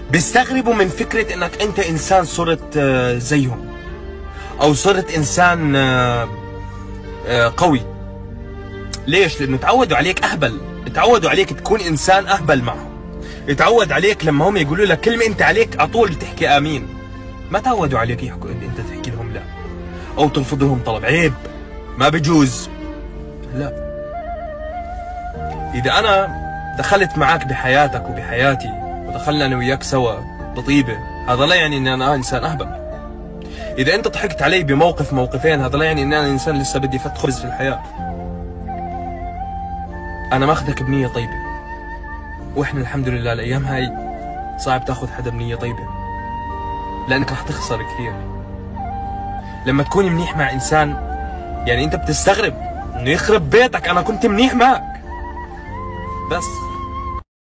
بيستغربوا من فكرة انك انت انسان صرت زيهم، او صرت انسان قوي. ليش؟ لانه تعودوا عليك اهبل، تعودوا عليك تكون انسان اهبل معهم، تعود عليك لما هم يقولوا لك كلمة انت عليك على طول تحكي امين. ما تعودوا عليك يحكوا انت تحكي لهم لا، او ترفض لهم طلب. عيب، ما بجوز. لا، اذا انا دخلت معك بحياتك وبحياتي ودخلنا انا وياك سوا بطيبه، هذا لا يعني ان انا انسان اهبل. اذا انت ضحكت علي بموقف موقفين، هذا لا يعني ان انا انسان لسه بدي فت خبز في الحياه. انا ماخذك بنيه طيبه، واحنا الحمد لله الايام هاي صعب تاخذ حدا بنيه طيبه، لانك رح تخسر كثير. لما تكون منيح مع انسان، يعني انت بتستغرب انه يخرب بيتك انا كنت منيح معك بس